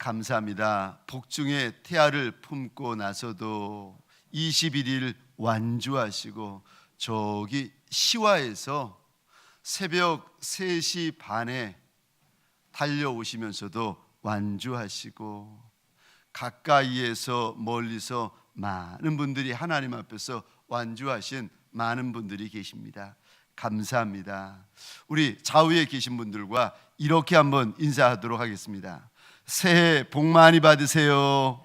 감사합니다. 복중에 태아를 품고 나서도 21일 완주하시고 저기 시와에서 새벽 3시 반에 달려오시면서도 완주하시고 가까이에서 멀리서 많은 분들이 하나님 앞에서 완주하신 많은 분들이 계십니다. 감사합니다. 우리 좌우에 계신 분들과 이렇게 한번 인사하도록 하겠습니다. 새해 복 많이 받으세요.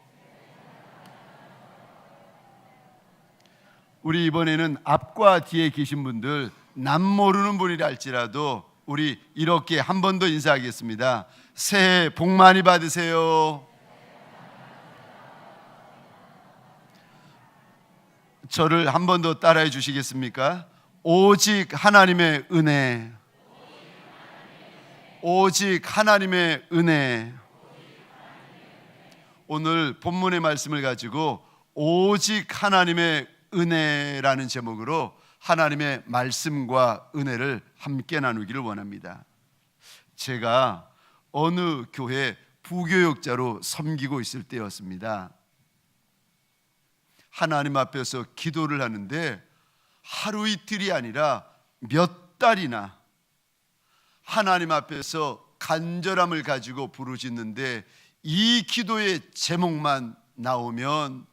우리 이번에는 앞과 뒤에 계신 분들 남 모르는 분이라 할지라도 우리 이렇게 한 번 더 인사하겠습니다. 새해 복 많이 받으세요. 저를 한 번 더 따라해 주시겠습니까? 오직 하나님의 은혜, 오직 하나님의 은혜. 오늘 본문의 말씀을 가지고 오직 하나님의 은혜라는 제목으로 하나님의 말씀과 은혜를 함께 나누기를 원합니다. 제가 어느 교회 부교육자로 섬기고 있을 때였습니다. 하나님 앞에서 기도를 하는데 하루 이틀이 아니라 몇 달이나 하나님 앞에서 간절함을 가지고 부르짖는데 이 기도의 제목만 나오면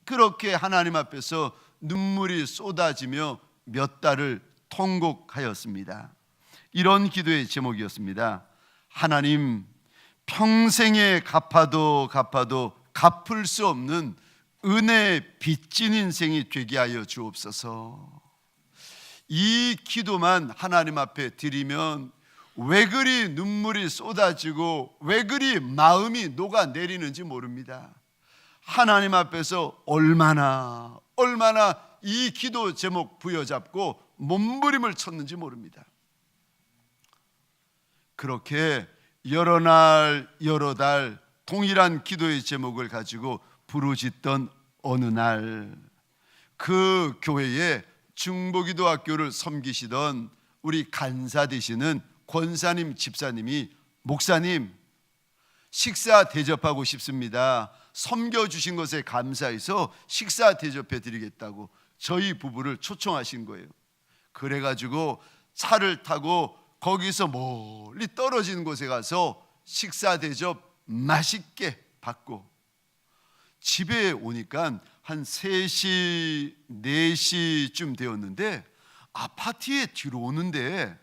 그렇게 하나님 앞에서 눈물이 쏟아지며 몇 달을 통곡하였습니다. 이런 기도의 제목이었습니다. 하나님, 평생에 갚아도 갚을 수 없는 은혜의 빚진 인생이 되게 하여 주옵소서. 이 기도만 하나님 앞에 드리면 왜 그리 눈물이 쏟아지고 왜 그리 마음이 녹아내리는지 모릅니다. 하나님 앞에서 얼마나 이 기도 제목 부여잡고 몸부림을 쳤는지 모릅니다. 그렇게 여러 날 여러 달 동일한 기도의 제목을 가지고 부르짖던 어느 날 그 교회에 중보기도학교를 섬기시던 우리 간사 되시는 권사님 집사님이 목사님, 식사 대접하고 싶습니다. 섬겨주신 것에 감사해서 식사 대접해 드리겠다고 저희 부부를 초청하신 거예요. 그래가지고 차를 타고 거기서 멀리 떨어진 곳에 가서 식사 대접 맛있게 받고 집에 오니까 한 3시, 4시쯤 되었는데 아파트에 들어오는데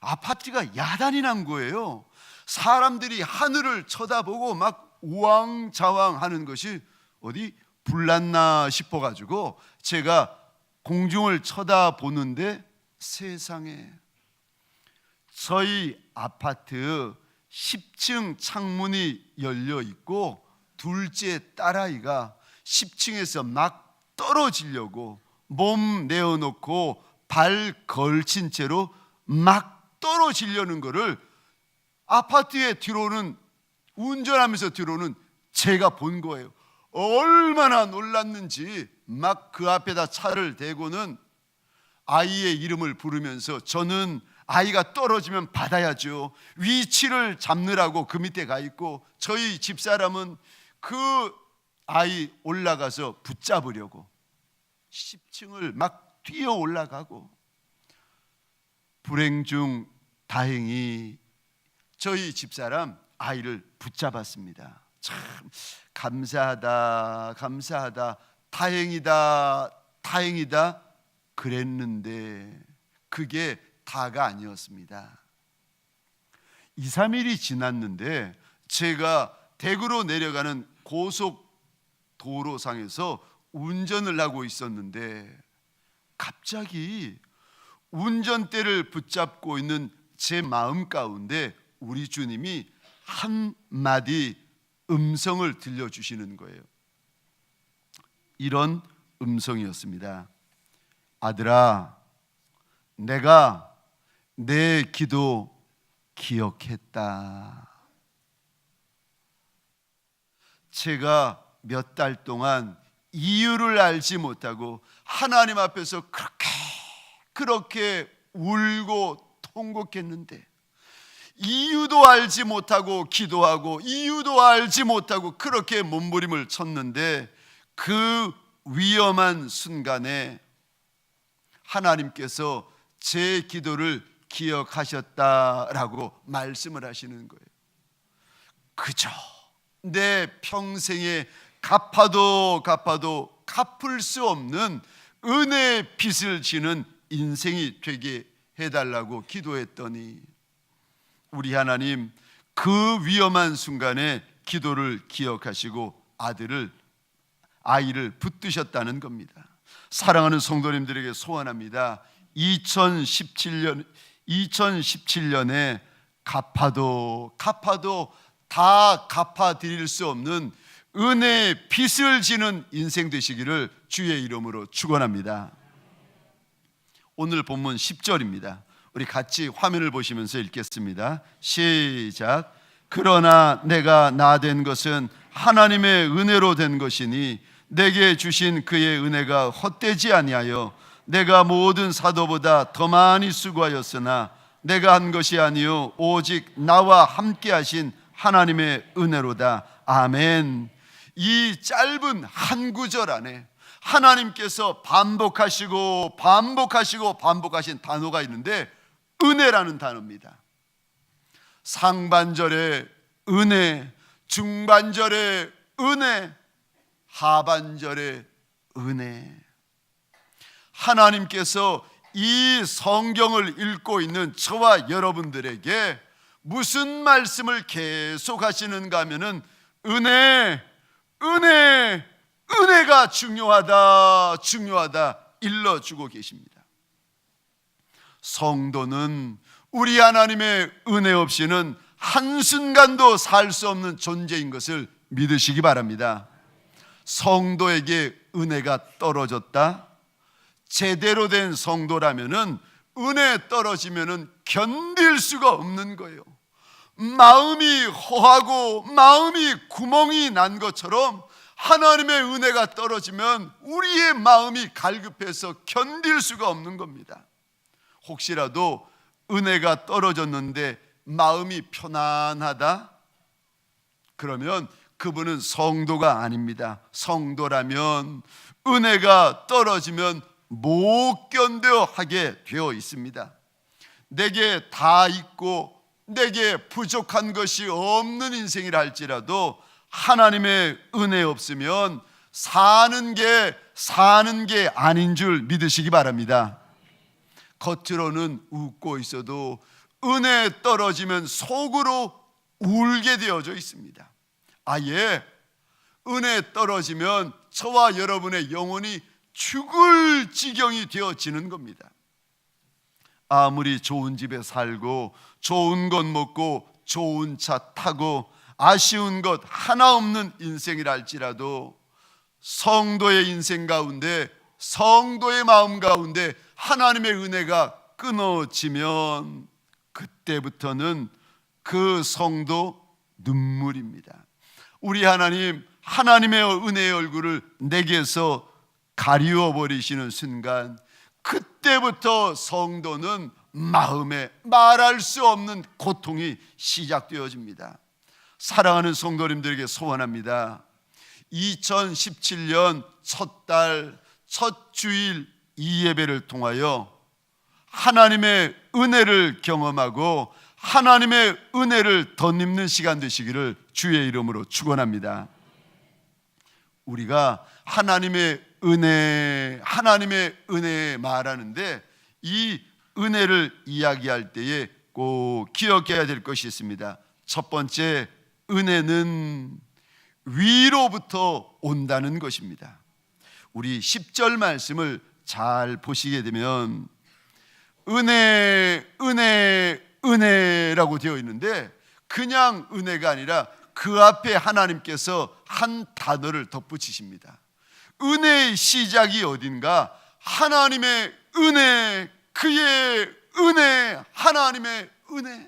아파트가 야단이 난 거예요. 사람들이 하늘을 쳐다보고 막 우왕좌왕 하는 것이 어디 불났나 싶어가지고 제가 공중을 쳐다보는데 세상에 저희 아파트 10층 창문이 열려 있고 둘째 딸아이가 10층에서 막 떨어지려고 몸 내어놓고 발 걸친 채로 막 떨어지려는 것을 아파트에 들어오는 운전하면서 들어오는 제가 본 거예요. 얼마나 놀랐는지 막 그 앞에다 차를 대고는 아이의 이름을 부르면서 저는 아이가 떨어지면 받아야죠. 위치를 잡느라고 그 밑에 가 있고 저희 집사람은 그 아이 올라가서 붙잡으려고 10층을 막 뛰어 올라가고 불행 중 다행히 저희 집사람 아이를 붙잡았습니다. 참 감사하다 다행이다 그랬는데 그게 다가 아니었습니다. 2, 3일이 지났는데 제가 댁으로 내려가는 고속도로상에서 운전을 하고 있었는데 갑자기 운전대를 붙잡고 있는 제 마음 가운데 우리 주님이 한마디 음성을 들려주시는 거예요. 이런 음성이었습니다. 아들아, 내가 내 기도 기억했다. 제가 몇 달 동안 이유를 알지 못하고 하나님 앞에서 그렇게 울고 통곡했는데 이유도 알지 못하고 기도하고 이유도 알지 못하고 그렇게 몸부림을 쳤는데 그 위험한 순간에 하나님께서 제 기도를 기억하셨다라고 말씀을 하시는 거예요. 그저 내 평생에 갚아도 갚을 수 없는 은혜의 빚을 지는 인생이 되게 해달라고 기도했더니 우리 하나님 그 위험한 순간에 기도를 기억하시고 아이를 붙드셨다는 겁니다. 사랑하는 성도님들에게 소원합니다. 2017년에 갚아도 다 갚아드릴 수 없는 은혜의 빚을 지는 인생 되시기를 주의 이름으로 축원합니다. 오늘 본문 10절입니다. 우리 같이 화면을 보시면서 읽겠습니다. 시작. 그러나 내가 나 된 것은 하나님의 은혜로 된 것이니 내게 주신 그의 은혜가 헛되지 아니하여 내가 모든 사도보다 더 많이 수고하였으나 내가 한 것이 아니요 오직 나와 함께 하신 하나님의 은혜로다. 아멘. 이 짧은 한 구절 안에 하나님께서 반복하신 단어가 있는데 은혜라는 단어입니다. 상반절에 은혜, 중반절에 은혜, 하반절에 은혜. 하나님께서 이 성경을 읽고 있는 저와 여러분들에게 무슨 말씀을 계속 하시는가 하면은 은혜가 중요하다 일러주고 계십니다. 성도는 우리 하나님의 은혜 없이는 한순간도 살 수 없는 존재인 것을 믿으시기 바랍니다. 성도에게 은혜가 떨어졌다? 제대로 된 성도라면은 은혜 떨어지면은 견딜 수가 없는 거예요. 마음이 허하고 마음이 구멍이 난 것처럼 하나님의 은혜가 떨어지면 우리의 마음이 갈급해서 견딜 수가 없는 겁니다. 혹시라도 은혜가 떨어졌는데 마음이 편안하다? 그러면 그분은 성도가 아닙니다. 성도라면 은혜가 떨어지면 못 견뎌 하게 되어 있습니다. 내게 다 있고 내게 부족한 것이 없는 인생이라 할지라도 하나님의 은혜 없으면 사는 게 아닌 줄 믿으시기 바랍니다. 겉으로는 웃고 있어도 은혜 떨어지면 속으로 울게 되어져 있습니다. 아예 은혜 떨어지면 저와 여러분의 영혼이 죽을 지경이 되어지는 겁니다. 아무리 좋은 집에 살고 좋은 것 먹고 좋은 차 타고 아쉬운 것 하나 없는 인생이라 할지라도 성도의 인생 가운데 성도의 마음 가운데 하나님의 은혜가 끊어지면 그때부터는 그 성도 눈물입니다. 우리 하나님, 하나님의 은혜의 얼굴을 내게서 가리워 버리시는 순간 그때부터 성도는 마음에 말할 수 없는 고통이 시작되어집니다. 사랑하는 성도님들에게 소원합니다. 2017년 첫 달, 첫 주일 이 예배를 통하여 하나님의 은혜를 경험하고 하나님의 은혜를 덧입는 시간 되시기를 주의 이름으로 축원합니다. 우리가 하나님의 은혜 말하는데 이 은혜를 이야기할 때에 꼭 기억해야 될 것이 있습니다. 첫 번째, 은혜는 위로부터 온다는 것입니다. 우리 10절 말씀을 잘 보시게 되면 은혜라고 되어 있는데 그냥 은혜가 아니라 그 앞에 하나님께서 한 단어를 덧붙이십니다. 은혜의 시작이 어딘가? 하나님의 은혜, 그의 은혜, 하나님의 은혜.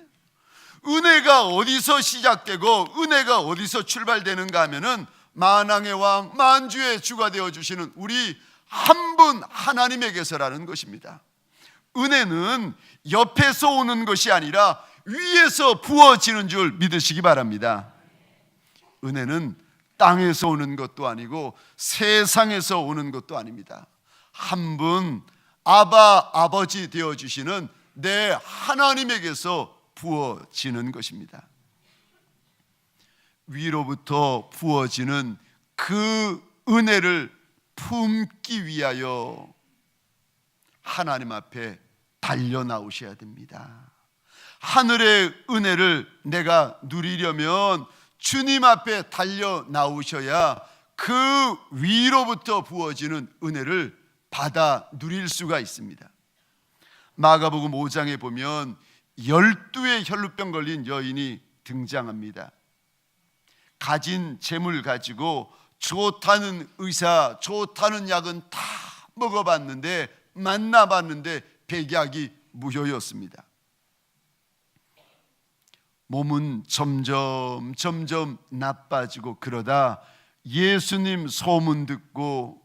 은혜가 어디서 시작되고 은혜가 어디서 출발되는가 하면은 만왕의 왕, 만주의 주가 되어주시는 우리 한 분 하나님에게서라는 것입니다. 은혜는 옆에서 오는 것이 아니라 위에서 부어지는 줄 믿으시기 바랍니다. 은혜는 땅에서 오는 것도 아니고 세상에서 오는 것도 아닙니다. 한 분 아버지 되어주시는 내 하나님에게서 부어지는 것입니다. 위로부터 부어지는 그 은혜를 품기 위하여 하나님 앞에 달려 나오셔야 됩니다. 하늘의 은혜를 내가 누리려면 주님 앞에 달려 나오셔야 그 위로부터 부어지는 은혜를 받아 누릴 수가 있습니다. 마가복음 5장에 보면 12의 혈루병 걸린 여인이 등장합니다. 가진 재물 가지고 좋다는 의사, 좋다는 약은 다 먹어봤는데 만나봤는데 백약이 무효였습니다. 몸은 점점 나빠지고 그러다 예수님 소문 듣고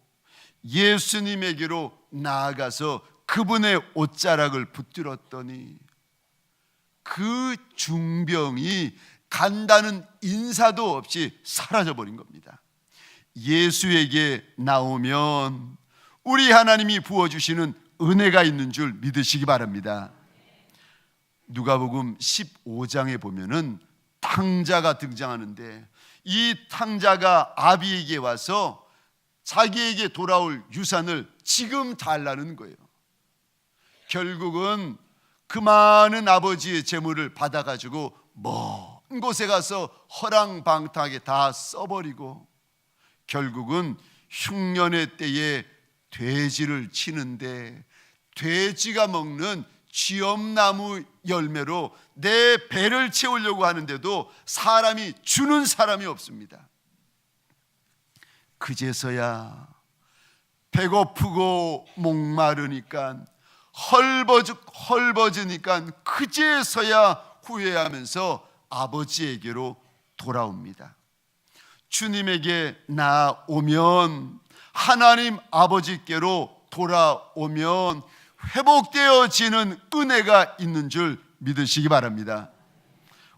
예수님에게로 나아가서 그분의 옷자락을 붙들었더니 그 중병이 간다는 인사도 없이 사라져버린 겁니다. 예수에게 나오면 우리 하나님이 부어주시는 은혜가 있는 줄 믿으시기 바랍니다. 누가복음 15장에 보면은 탕자가 등장하는데 이 탕자가 아비에게 와서 자기에게 돌아올 유산을 지금 달라는 거예요. 결국은 그 많은 아버지의 재물을 받아가지고 먼 곳에 가서 허랑방탕하게 다 써버리고 결국은 흉년의 때에 돼지를 치는데 돼지가 먹는 쥐엄나무 열매로 내 배를 채우려고 하는데도 사람이 주는 사람이 없습니다. 그제서야 배고프고 목마르니까 헐벗으니까 그제서야 후회하면서 아버지에게로 돌아옵니다. 주님에게 나오면 하나님 아버지께로 돌아오면 회복되어지는 은혜가 있는 줄 믿으시기 바랍니다.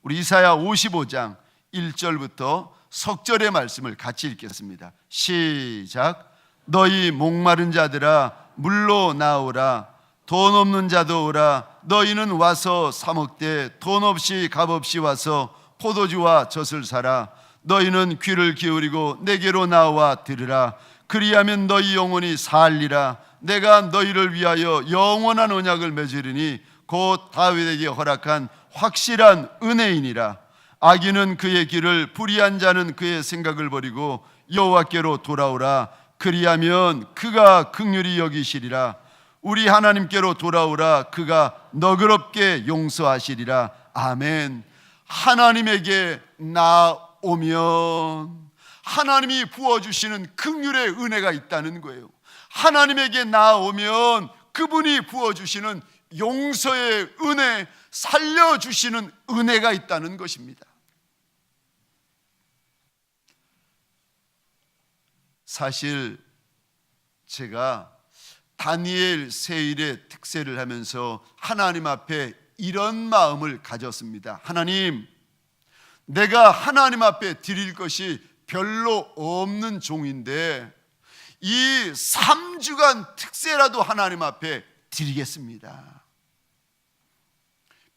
우리 이사야 55장 1절부터 석절의 말씀을 같이 읽겠습니다. 시작. 너희 목마른 자들아 물로 나오라. 돈 없는 자도 오라. 너희는 와서 사 먹되 돈 없이 값 없이 와서 포도주와 젖을 사라. 너희는 귀를 기울이고 내게로 나와 들으라. 그리하면 너희 영혼이 살리라. 내가 너희를 위하여 영원한 언약을 맺으리니 곧 다윗에게 허락한 확실한 은혜이니라. 악인은 그의 길을, 불의한 자는 그의 생각을 버리고 여호와께로 돌아오라. 그리하면 그가 긍휼히 여기시리라. 우리 하나님께로 돌아오라. 그가 너그럽게 용서하시리라. 아멘. 하나님에게 나오면 하나님이 부어주시는 긍휼의 은혜가 있다는 거예요. 하나님에게 나오면 그분이 부어주시는 용서의 은혜, 살려주시는 은혜가 있다는 것입니다. 사실 제가 다니엘 세일의 특세를 하면서 하나님 앞에 이런 마음을 가졌습니다. 하나님, 내가 하나님 앞에 드릴 것이 별로 없는 종인데 이 3주간 특세라도 하나님 앞에 드리겠습니다.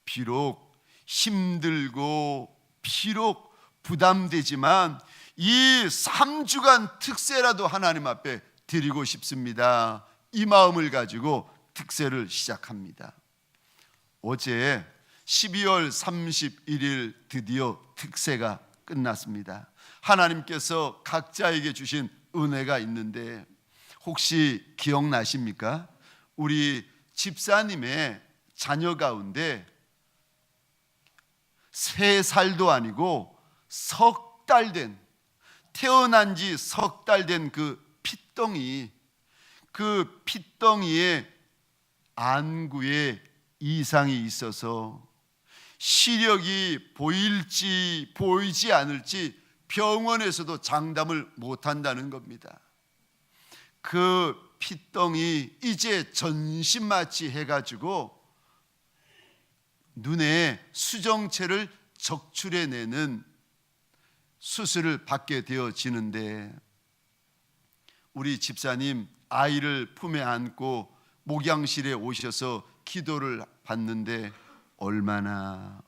비록 힘들고 비록 부담되지만 이 3주간 특세라도 하나님 앞에 드리고 싶습니다. 이 마음을 가지고 특세를 시작합니다. 어제 12월 31일 드디어 특세가 끝났습니다. 하나님께서 각자에게 주신 은혜가 있는데 혹시 기억나십니까? 우리 집사님의 자녀 가운데 3살도 아니고 석 달 된, 태어난 지 석 달 된 그 핏덩이에 안구에 이상이 있어서 시력이 보일지 보이지 않을지 병원에서도 장담을 못한다는 겁니다. 그 핏덩이 이제 전신마취 해가지고 눈에 수정체를 적출해내는 수술을 받게 되어지는데, 우리 집사님 아이를 품에 안고 목양실에 오셔서 기도를 받는데 얼마나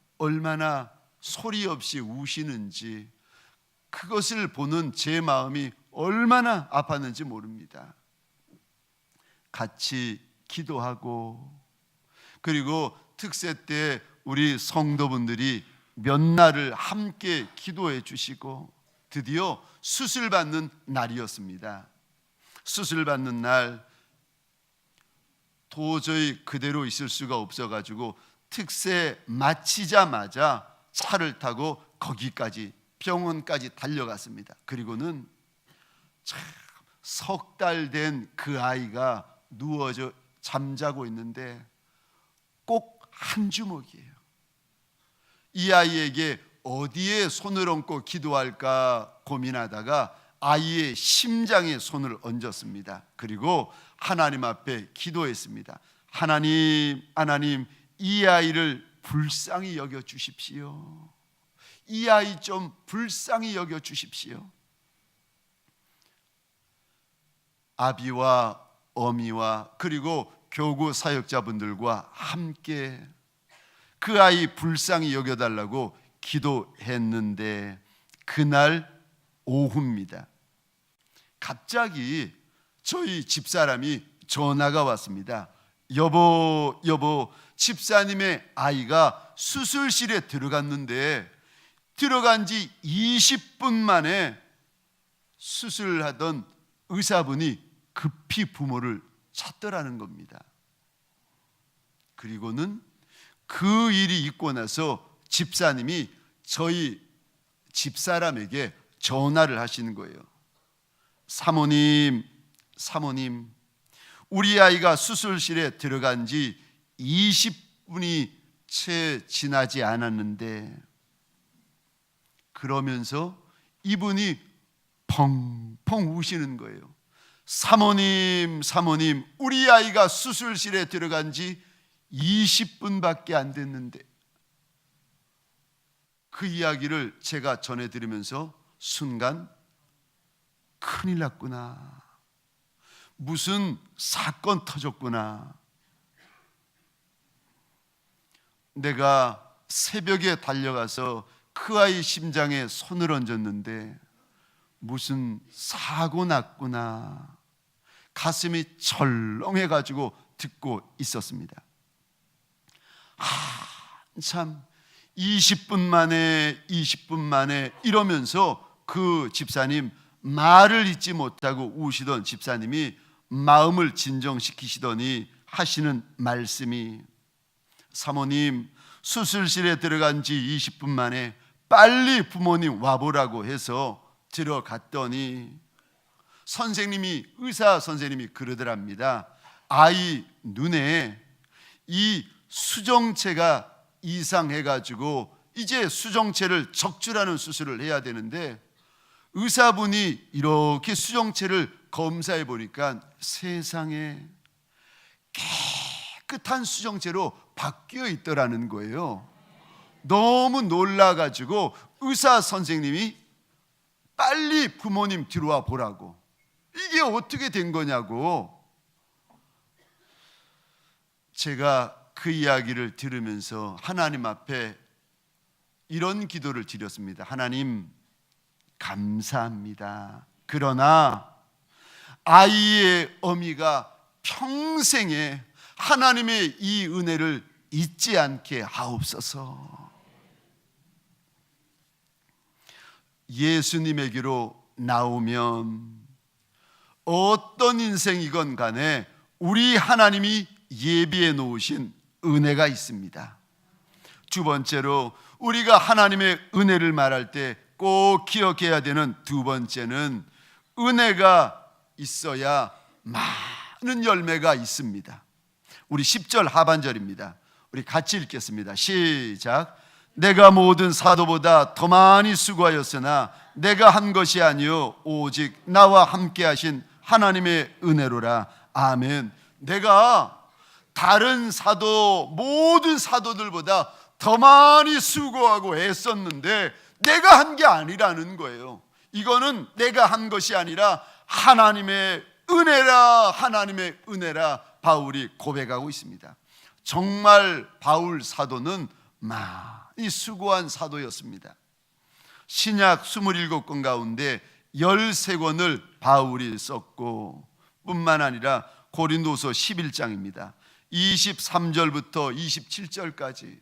소리 없이 우시는지, 그것을 보는 제 마음이 얼마나 아팠는지 모릅니다. 같이 기도하고, 그리고 특세 때 우리 성도분들이 몇 날을 함께 기도해 주시고, 드디어 수술 받는 날이었습니다. 수술 받는 날 도저히 그대로 있을 수가 없어가지고 특세 마치자마자 차를 타고 거기까지, 병원까지 달려갔습니다. 그리고는 참 석 달 된 그 아이가 누워져 잠자고 있는데 꼭 한 주먹이에요. 이 아이에게 어디에 손을 얹고 기도할까 고민하다가 아이의 심장에 손을 얹었습니다. 그리고 하나님 앞에 기도했습니다. 하나님, 이 아이를 불쌍히 여겨 주십시오. 이 아이 좀 불쌍히 여겨 주십시오. 아비와 어미와 그리고 교구 사역자분들과 함께 그 아이 불쌍히 여겨달라고 기도했는데, 그날 오후입니다. 갑자기 저희 집사람이 전화가 왔습니다. 여보, 집사님의 아이가 수술실에 들어갔는데 들어간 지 20분 만에 수술하던 의사분이 급히 부모를 찾더라는 겁니다. 그리고는 그 일이 있고 나서 집사님이 저희 집사람에게 전화를 하시는 거예요. 사모님, 우리 아이가 수술실에 들어간 지 20분이 채 지나지 않았는데, 그러면서 이분이 펑펑 우시는 거예요. 사모님, 우리 아이가 수술실에 들어간 지 20분밖에 안 됐는데. 그 이야기를 제가 전해드리면서 순간 큰일 났구나, 무슨 사건 터졌구나. 내가 새벽에 달려가서 그 아이 심장에 손을 얹었는데 무슨 사고 났구나, 가슴이 철렁해가지고 듣고 있었습니다. 한참 20분 만에 이러면서 그 집사님, 말을 잇지 못하고 우시던 집사님이 마음을 진정시키시더니 하시는 말씀이, 사모님, 수술실에 들어간 지 20분 만에 빨리 부모님 와보라고 해서 들어갔더니 의사 선생님이 그러더랍니다. 아이 눈에 이 수정체가 이상해가지고 이제 수정체를 적출하는 수술을 해야 되는데, 의사분이 이렇게 수정체를 검사해 보니까 세상에 깨끗한 수정체로 바뀌어 있더라는 거예요. 너무 놀라가지고 의사 선생님이 빨리 부모님 들어와 보라고, 이게 어떻게 된 거냐고. 제가 그 이야기를 들으면서 하나님 앞에 이런 기도를 드렸습니다. 하나님, 감사합니다. 그러나 아이의 어미가 평생에 하나님의 이 은혜를 잊지 않게 하옵소서. 예수님에게로 나오면 어떤 인생이건 간에 우리 하나님이 예비해 놓으신 은혜가 있습니다. 두 번째로, 우리가 하나님의 은혜를 말할 때 꼭 기억해야 되는 두 번째는, 은혜가 있어야 많은 열매가 있습니다. 우리 10절 하반절입니다. 우리 같이 읽겠습니다. 시작. 내가 모든 사도보다 더 많이 수고하였으나 내가 한 것이 아니요 오직 나와 함께 하신 하나님의 은혜로라. 아멘. 내가 다른 사도, 모든 사도들보다 더 많이 수고하고 애썼는데 내가 한 게 아니라는 거예요. 이거는 내가 한 것이 아니라 하나님의 은혜라, 하나님의 은혜라 바울이 고백하고 있습니다. 정말 바울 사도는 많이 수고한 사도였습니다. 신약 27권 가운데 13권을 바울이 썼고 뿐만 아니라 고린도서 11장입니다. 23절부터 27절까지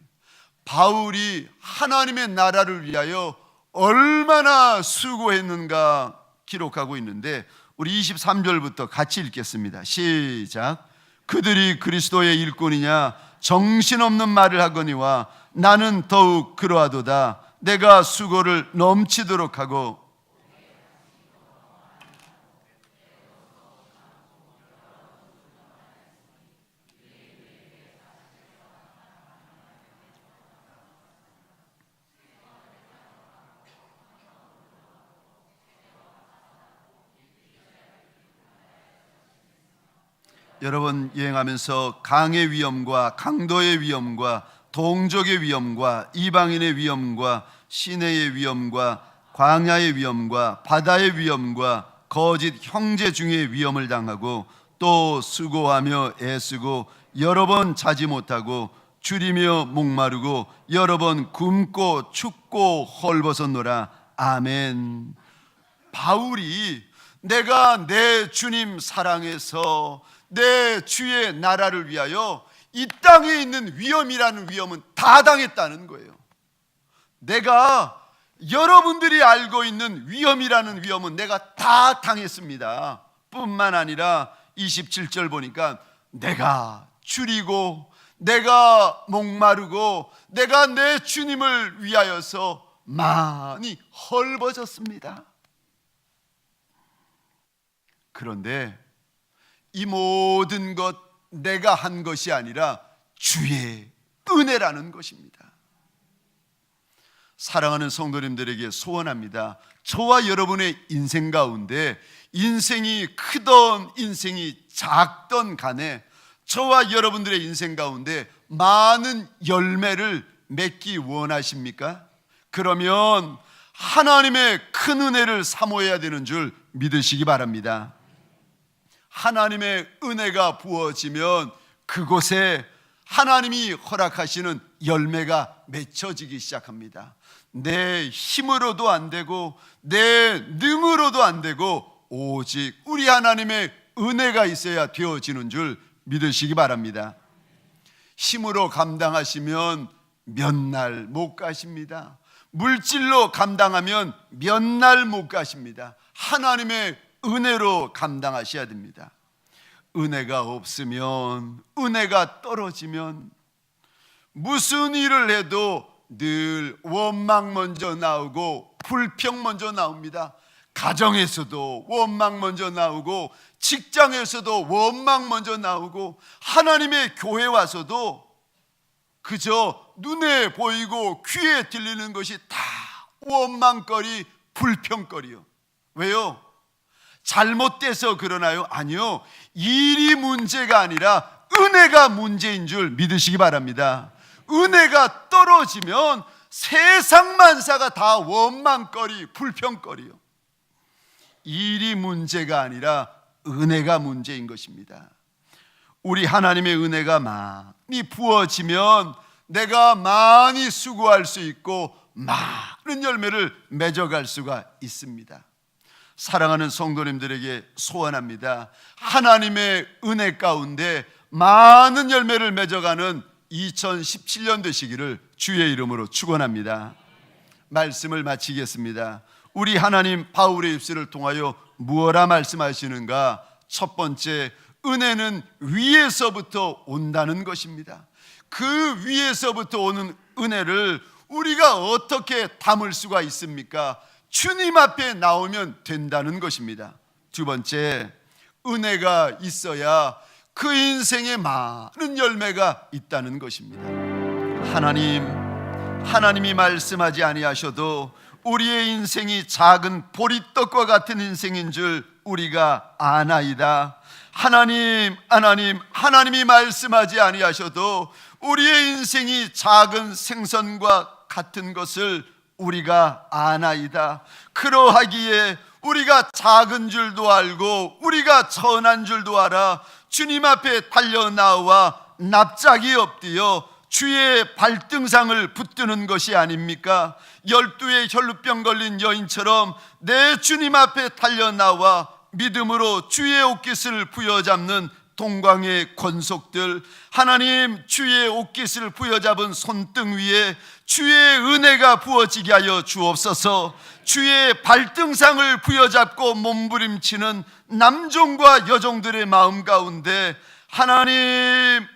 바울이 하나님의 나라를 위하여 얼마나 수고했는가 기록하고 있는데, 우리 23절부터 같이 읽겠습니다. 시작. 그들이 그리스도의 일꾼이냐 정신없는 말을 하거니와 나는 더욱 그러하도다. 내가 수고를 넘치도록 하고 여러분, 여행하면서 강의 위험과 강도의 위험과 동족의 위험과 이방인의 위험과 시내의 위험과 광야의 위험과 바다의 위험과 거짓 형제 중의 위험을 당하고 또 수고하며 애쓰고 여러 번 자지 못하고 줄이며 목마르고 여러 번 굶고 춥고 헐벗었노라. 아멘. 바울이 내가 내 주님 사랑해서 내 주의 나라를 위하여 이 땅에 있는 위험이라는 위험은 다 당했다는 거예요. 내가 여러분들이 알고 있는 위험이라는 위험은 내가 다 당했습니다. 뿐만 아니라 27절 보니까 내가 줄이고 내가 목마르고 내가 내 주님을 위하여서 많이 헐벗었습니다. 그런데 이 모든 것 내가 한 것이 아니라 주의 은혜라는 것입니다. 사랑하는 성도님들에게 소원합니다. 저와 여러분의 인생 가운데 인생이 크던 인생이 작던 간에 저와 여러분들의 인생 가운데 많은 열매를 맺기 원하십니까? 그러면 하나님의 큰 은혜를 사모해야 되는 줄 믿으시기 바랍니다. 하나님의 은혜가 부어지면 그곳에 하나님이 허락하시는 열매가 맺혀지기 시작합니다. 내 힘으로도 안 되고 내 능으로도 안 되고 오직 우리 하나님의 은혜가 있어야 되어지는 줄 믿으시기 바랍니다. 힘으로 감당하시면 몇 날 못 가십니다. 물질로 감당하면 몇 날 못 가십니다. 하나님의 은혜로 감당하셔야 됩니다. 은혜가 없으면, 은혜가 떨어지면 무슨 일을 해도 늘 원망 먼저 나오고 불평 먼저 나옵니다. 가정에서도 원망 먼저 나오고 직장에서도 원망 먼저 나오고 하나님의 교회 와서도 그저 눈에 보이고 귀에 들리는 것이 다 원망거리, 불평거리요. 왜요? 잘못돼서 그러나요? 아니요. 일이 문제가 아니라 은혜가 문제인 줄 믿으시기 바랍니다. 은혜가 떨어지면 세상 만사가 다 원망거리, 불평거리요. 일이 문제가 아니라 은혜가 문제인 것입니다. 우리 하나님의 은혜가 많이 부어지면 내가 많이 수고할 수 있고 많은 열매를 맺어갈 수가 있습니다. 사랑하는 성도님들에게 소원합니다. 하나님의 은혜 가운데 많은 열매를 맺어가는 2017년 되시기를 주의 이름으로 축원합니다. 말씀을 마치겠습니다. 우리 하나님 바울의 입술을 통하여 무엇라 말씀하시는가? 첫 번째, 은혜는 위에서부터 온다는 것입니다. 그 위에서부터 오는 은혜를 우리가 어떻게 담을 수가 있습니까? 주님 앞에 나오면 된다는 것입니다. 두 번째, 은혜가 있어야 그 인생에 많은 열매가 있다는 것입니다. 하나님이 말씀하지 아니하셔도 우리의 인생이 작은 보리떡과 같은 인생인 줄 우리가 아나이다. 하나님이 말씀하지 아니하셔도 우리의 인생이 작은 생선과 같은 것을 우리가 아나이다. 그러하기에 우리가 작은 줄도 알고 우리가 천한 줄도 알아 주님 앞에 달려나와 납작이 엎드려 주의 발등상을 붙드는 것이 아닙니까? 12의 혈루병 걸린 여인처럼 내 주님 앞에 달려나와 믿음으로 주의 옷깃을 부여잡는 동광의 권속들, 하나님 주의 옷깃을 부여잡은 손등 위에 주의 은혜가 부어지게 하여 주옵소서. 주의 발등상을 부여잡고 몸부림치는 남종과 여종들의 마음 가운데 하나님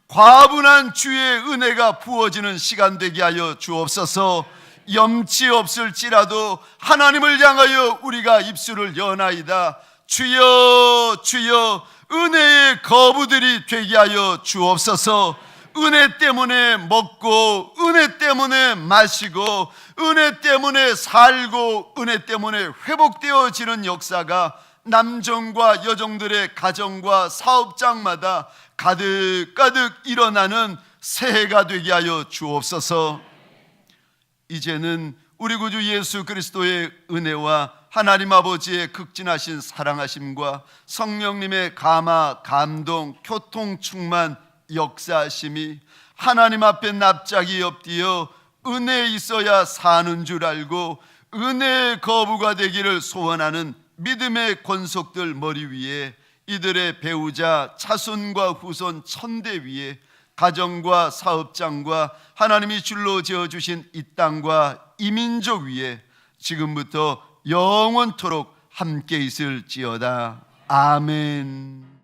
과분한 주의 은혜가 부어지는 시간 되게 하여 주옵소서. 염치 없을지라도 하나님을 향하여 우리가 입술을 여나이다. 주여 주여 은혜의 거부들이 되게 하여 주옵소서. 은혜 때문에 먹고 은혜 때문에 마시고 은혜 때문에 살고 은혜 때문에 회복되어지는 역사가 남종과 여종들의 가정과 사업장마다 가득가득 일어나는 새해가 되게 하여 주옵소서. 이제는 우리 구주 예수 그리스도의 은혜와 하나님 아버지의 극진하신 사랑하심과 성령님의 감화, 감동, 교통 충만 역사하심이 하나님 앞에 납작이 엎드려 은혜에 있어야 사는 줄 알고 은혜의 거부가 되기를 소원하는 믿음의 권속들 머리 위에 이들의 배우자 차손과 후손 천대 위에 가정과 사업장과 하나님이 줄로 지어주신 이 땅과 이 민족 위에 지금부터 영원토록 함께 있을지어다. 아멘.